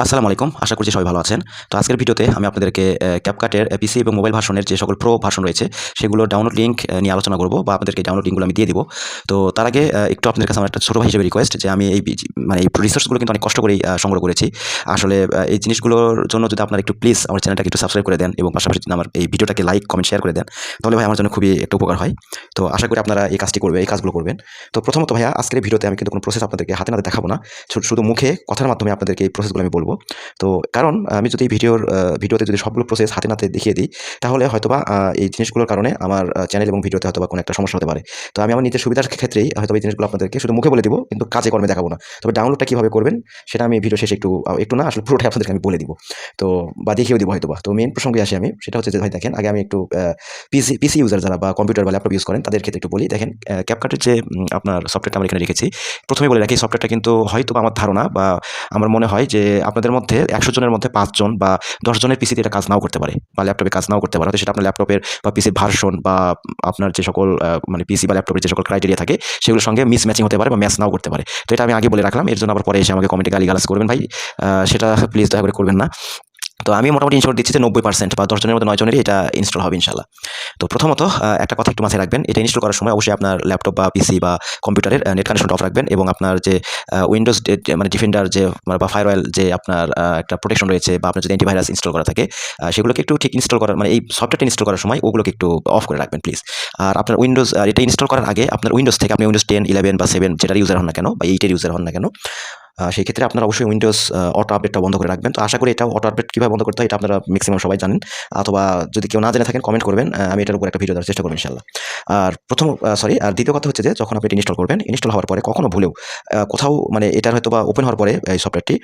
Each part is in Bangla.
আসসালামু আলাইকুম। আশা করছি সবাই ভালো আছেন। তো আজকের ভিডিওতে আমি আপনাদেরকে CapCut-এর পিসি এবং মোবাইল ভার্সনের যে সকল প্রো ভার্সন রয়েছে, সেগুলোর ডাউনলোড লিঙ্ক নিয়ে আলোচনা করব বা আপনাদেরকে ডাউনলোড লিঙ্কগুলো আমি দিয়ে দিব। তো তার আগে একটু আপনাদের কাছে আমার একটা ছোট ভাই হিসেবে রিকোয়েস্ট যে আমি মানে এই রিসোর্সগুলো কিন্তু অনেক কষ্ট করেই সংগ্রহ করেছি। আসলে এই জিনিসগুলোর জন্য যদি আপনারা একটু প্লিজ আমার চ্যানেলটাকে একটু সাবস্ক্রাইব করে দেন এবং পাশাপাশি যদি আমার এই ভিডিওটাকে লাইক, কমেন্ট, শেয়ার করে দেন, তাহলে ভাই আমার জন্য খুবই একটা উপকার হয়। তো আশা করি আপনারা এই কাজগুলো করবেন। তো প্রথমত ভাইয়া আজকের এই ভিডিওতে আমি কিন্তু কোনো প্রসেস আপনাদেরকে হাতে নাতে দেখাবো না। শুধু মুখে কথার মাধ্যমে আপনাদেরকে এই প্রসেসগুলো আমি বলব। তো কারণ আমি যদি ভিডিওতে যদি সবগুলো প্রসেস হাতে নাতে দেখিয়ে দিই, তাহলে হয়তোবা এই জিনিসগুলোর কারণে আমার চ্যানেল এবং ভিডিওতে হয়তোবা কোনো একটা সমস্যা হতে পারে। তো আমি আমার নিজের সুবিধার ক্ষেত্রেই হয়তোবা এই জিনিসগুলো আপনাদেরকে শুধু মুখে বলে দিব, কিন্তু কাজে কর্মে দেখাবো না। তবে ডাউনলোডটা কিভাবে করবেন সেটা আমি ভিডিও শেষে একটু না আসলে পুরোটাই আপনাদেরকে আমি বলে দিব। তো বা দেখিয়েও দিব হয়তোবা। তো মেইন প্রসঙ্গে আসি আমি। সেটা হচ্ছে যে ভাই দেখেন, আগে আমি একটু পিসি ইউজার যারা বা কম্পিউটার বা ল্যাপটপ ইউজ করেন তাদের ক্ষেত্রে একটু বলি। দেখেন, CapCut-এর যে আপনার সফটওয়্যারটা আমরা এখানে রেখেছি। ১ম এই বলে রাখি, এই সফটওয়্যারটা কিন্তু হয়তোবা আমার ধারণা বা আমার মনে হয় যে আপনাদের মধ্যে ১০০ জনের মধ্যে ৫ জন বা ১০ জনের পিসিতে এটা কাজ নাও করতে পারে বা ল্যাপটপে কাজ নাও করতে পারে। হয়তো সেটা আপনার ল্যাপটপের বা পিসির ভার্সন বা আপনার যে সকল মানে পিসি বা ল্যাপটপের যে সকল ক্রাইটেরিয়া থাকে, সেগুলোর সঙ্গে মিসম্যাচিং হতে পারে বা ম্যাচ নাও করতে পারে। তো এটা আমি আগে বলে রাখলাম। এর জন্য আবার পরে এসে আমাকে কমেন্টে গালিগালাজ করবেন ভাই। সেটা প্লিজ দয়া করে করবেন না। তো আমি মোটামুটি ইনশিওর দিচ্ছি যে ৯০% বা ১০ জনের মধ্যে ৯ জনেরই এটা ইনস্টল হবে ইনশাআল্লাহ। তো প্রথমত একটা কথা একটু মাথায় রাখবেন। এটা ইনস্টল করার সময় অবশ্যই আপনার ল্যাপটপ বা পিসি বা কম্পিউটারের নেট কানেকশনটা অফ রাখবেন এবং আপনার যে উইন্ডোজ মানে ডিফেন্ডার যে বা ফায়ারওয়াল যে আপনার একটা প্রোটেকশন রয়েছে বা আপনার যদি অ্যান্টিভাইরাস ইনস্টল করা থাকে, সেগুলোকে একটু ঠিক ইনস্টল করার মানে এই সফটওয়্যারটা ইনস্টল করার সময় ওগুলোকে একটু অফ করে রাখবেন প্লিজ। আর আপনার এটা ইনস্টল করার আগে আপনার উইন্ডোজ থেকে আপনি উইন্ডোজ 10, 11 বা 7 যেটার ইউজার হন না কেন বা 8 এর ইউজার হন না কেন, সেই ক্ষেত্রে আপনারা অবশ্যই উইন্ডোজ অটো আপডেটটা বন্ধ করে রাখবেন। তো আশা করি এটাও অটো আপডেট কিভাবে বন্ধ করতে হয় এটা আপনারা ম্যাক্সিমাম সবাই জানেন। অথবা যদি কেউ না জেনে থাকেন কমেন্ট করবেন। আমি এটার উপর একটা ভিডিও দেওয়ার চেষ্টা করব ইনশাআল্লাহ। আর দ্বিতীয় কথা হচ্ছে যে যখন আপনি এটা ইনস্টল করবেন, ইনস্টল হওয়ার পরে কখনো ভুলেও কোথাও মানে এটার হয়তোবা ওপেন হওয়ার পরে এই সফটওয়্যারটি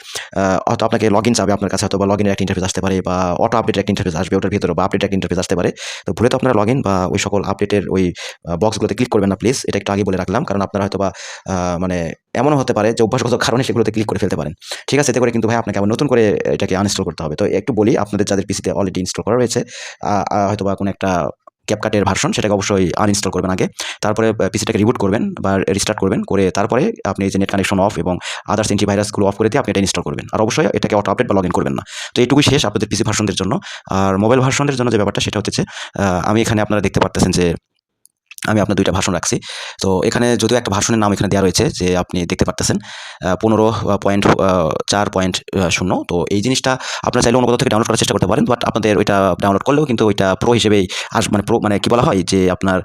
হয়তো আপনাকে লগইন চাবে, আপনার কাছে হয়তোবা লগইনের একটা ইন্টারফেস আসতে পারে বা অটো আপডেটের একটা ইন্টারফেস আসবে ওটার ভিতরে বা আপডেটের একটা ইন্টারফেস আসতে পারে। তো ভুলে তো আপনারা লগইন বা ওই সকল আপডেটের ওই বক্সগুলোতে ক্লিক করবেন না প্লিজ। এটা একটু আগে বলে রাখলাম। কারণ আপনারা হয়তোবা মানে এমনও হতে পারে যে অভ্যাসগত কারণে সেগুলোতে ক্লিক করে ফেলতে পারেন। ঠিক আছে? এতে করে কিন্তু ভাই আপনাকে আবার নতুন করে এটাকে আনইনস্টল করতে হবে। তো একটু বলি, আপনাদের যাদের পিসিতে অলরেডি ইনস্টল করা রয়েছে, হয়তোবা কোনো একটা CapCut-এর ভার্সন, সেটাকে অবশ্যই আনইনস্টল করবেন আগে। তারপরে পিসিটাকে রিবুট করবেন বা রিস্টার্ট করবেন। করে তারপরে আপনি এই যে নেট কানেকশন অফ এবং আদার্স অ্যান্টিভাইরাসগুলো অফ করে দিয়ে আপনি এটা ইনস্টল করবেন। আর অবশ্যই এটাকে অটো আপডেট বা লগইন করবেন না। তো এইটুকুই শেষ আপনাদের পিসি ভার্সনদের জন্য। আর মোবাইল ভার্সনদের জন্য যে ব্যাপারটা সেটা হচ্ছে যে আমি এখানে আপনারা দেখতে পারতেছেন যে আমি আপনার ২ টা ভার্সন রাখছি। তো এখানে যদিও একটা ভার্সনের নাম এখানে দেয়া রয়েছে যে আপনি দেখতে পারতেছেন ১৫.৪.০। তো এই জিনিসটা আপনারা চাইলে অন্য কোথাও থেকে ডাউনলোড করার চেষ্টা করতে পারেন। বাট আপনাদের ওইটা ডাউনলোড করলেও কিন্তু ওইটা প্রো হিসেবেই মানে প্রো মানে কি বলা হয় যে আপনার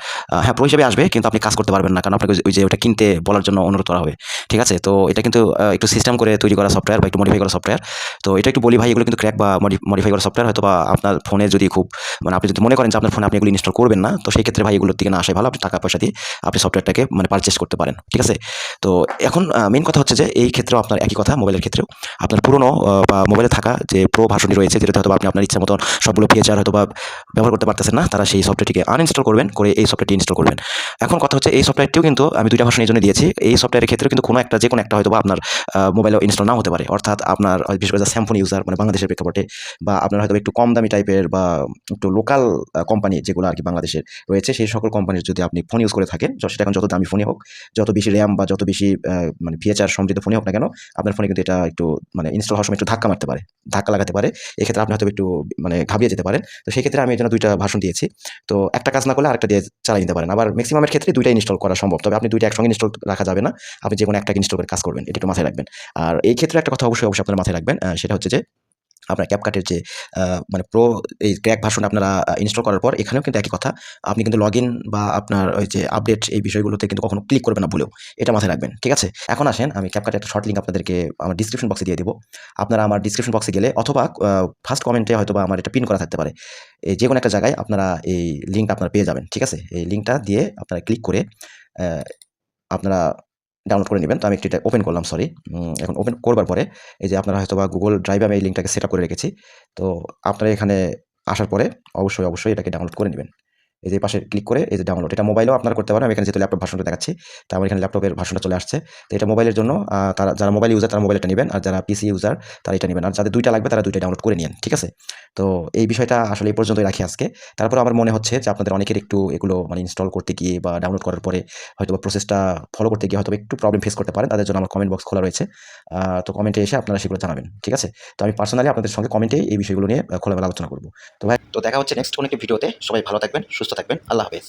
হ্যাঁ, প্রো হিসেবে আসবে, কিন্তু আপনি কাজ করতে পারবেন না। কারণ আপনাকে ওই যে ওইটা কিনতে বলার জন্য অনুরোধ করা হবে। ঠিক আছে? তো এটা কিন্তু একটু সিস্টেম করে তৈরি করা সফটওয়্যার বা একটু মডিফাই করা সফটওয়্যার। তো এটা একটু বলি ভাই, এগুলো কিন্তু ক্র্যাক বা মডিফাই করা সফটওয়্যার। হয়তোবা আপনার ফোনে যদি খুব মানে আপনি যদি মনে করেন যে আপনার ফোনে আপনি এগুলো ইনস্টল করবেন না, তো সেই ক্ষেত্রে ভাই এগুলোর দিকে না আসাই ভালো। আপনি টাকা পয়সা দিয়ে আপনি সফটওয়্যারটাকে মানে পারচেজ করতে পারেন। ঠিক আছে? তো এখন মেইন কথা হচ্ছে যে এই ক্ষেত্রেও আপনার একই কথা, মোবাইলের ক্ষেত্রেও আপনার পুরনো বা মোবাইলে থাকা যে প্রো ভার্সনটি রয়েছে, যেটাতে হয়তোবা আপনি আপনার ইচ্ছা মতন সবগুলো ফিচার হয়তোবা ব্যবহার করতে পারতেছেন না, তারা সেই সফটওয়্যারটিকে আনইনস্টল করবেন, করে এই সফটওয়্যারটি ইনস্টল করবেন। এখন কথা হচ্ছে এই সফটওয়্যারটিও কিন্তু আমি ২ টা ভার্সন এইজন্য দিয়েছি। এই সফটওয়্যারের ক্ষেত্রেও কিন্তু যেকোনো একটা হয়তোবা আপনার মোবাইলেও ইনস্টল নাও হতে পারে। অর্থাৎ আপনার বিশেষ করে যারা স্যামসং ইউজার মানে বাংলাদেশের প্রেক্ষাপটে, বা আপনার হয়তোবা একটু কম দামি টাইপের বা একটু লোকাল কোম্পানি যেগুলো আরকি বাংলাদেশের রয়েছে, সেই সকল কোম্পানির যদি আপনি ফোন ইউজ করে থাকেন, সেটা এখন যত দামি ফোনই হোক, যত বেশি RAM বা যত বেশি মানে ফিচার সমৃদ্ধ ফোনই হোক না কেন, আপনার ফোনে কিন্তু এটা একটু মানে ইনস্টল হওয়ার সময় একটু ধাক্কা মারতে পারে, ধাক্কা লাগাতে পারে। এক্ষেত্রে আপনি হয়তো একটু মানে ঘাবড়িয়ে যেতে পারেন। তো সেই ক্ষেত্রে আমি এজন্য ২ টা ভার্সন দিয়েছি। তো একটা কাজ না করলে আরেকটা দিয়ে চালিয়ে নিতে পারেন। আবার মেক্সিমামের ক্ষেত্রে ২ টাই ইনস্টল করা সম্ভব। তবে আপনি ২ টা একসঙ্গে ইনস্টল রাখা যাবে না। আপনি যেকোনো একটাকে ইনস্টল করে কাজ করবেন। এটা একটু মাথায় রাখবেন। আর এই ক্ষেত্রে একটা কথা অবশ্যই আপনারা মাথায় রাখবেন। সেটা হচ্ছে যে আপনার CapCut-এর যে মানে প্রো এই ক্র্যাক ভার্সন আপনারা ইনস্টল করার পর এখানেও কিন্তু একই কথা। আপনি কিন্তু লগইন বা আপনার ওই যে আপডেট এই বিষয়গুলোতে কিন্তু কখনো ক্লিক করবেন না ভুলেও। এটা মাথায় রাখবেন। ঠিক আছে? এখন আসেন, আমি CapCut-এর একটা শর্ট লিঙ্ক আপনাদেরকে আমার ডেসক্রিপশন বক্সে দিয়ে দিব। আপনারা আমার ডেসক্রিপশন বক্সে গেলে অথবা ফার্স্ট কমেন্টে হয়তোবা আমার এটা পিন করা থাকতে পারে। এই যেকোনো একটা জায়গায় আপনারা এই লিঙ্কটা আপনারা পেয়ে যাবেন। ঠিক আছে? এই লিঙ্কটা দিয়ে আপনারা ক্লিক করে অ্যা আপনারা ডাউনলোড করে নিবেন। তো আমি একটু এটা ওপেন করলাম, সরি। এখন ওপেন করবার পরে এই যে আপনারা হয়তোবা Google Drive-এ আমি এই লিঙ্কটাকে সেটআপ করে রেখেছি। তো আপনারা এখানে আসার পরে অবশ্যই এটাকে ডাউনলোড করে নিবেন। এই যে পাশে ক্লিক করে এই যে ডাউনলোড, এটা মোবাইলেও আপনারা করতে পারেন। আমি এখানে যেহেতু ল্যাপটপ ভার্সনটা দেখাচ্ছি, তো আমার এখানে ল্যাপটপের ভার্সনটা চলে আসছে। তো এটা মোবাইলের জন্য তারা যারা মোবাইল ইউজার তারা মোবাইলটা নেবেন, আর যারা পিসি ইউজার তারা এটা নেবেন, আর যাদের দুইটা লাগবে তারা দুইটাই ডাউনলোড করে নিন, ঠিক আছে? তো এই বিষয়টা আসলে এই পর্যন্তই রাখি আজকে। তারপরে আমার মনে হচ্ছে যে আপনাদের অনেকের একটু এগুলো মানে ইনস্টল করতে গিয়ে বা ডাউনলোড করার পরে হয়তোবা প্রসেসটা ফলো করতে গিয়ে হয়তোবা একটু প্রবলেম ফেস করতে পারেন। তাদের জন্য আমার কমেন্ট বক্স খোলা রয়েছে। তো কমেন্টে এসে আপনারা সেগুলো জানাবেন, ঠিক আছে? তো আমি পার্সোনালি আপনাদের সঙ্গে কমেন্টে এই বিষয়গুলো নিয়ে খোলামেলা আলোচনা করব। তো ভাই, তো দেখা হচ্ছে নেক্সট কোনো একটি ভিডিওতে। সবাই ভালো থাকবেন, সুস্থ থাকবেন। আল্লাহ হাফেজ।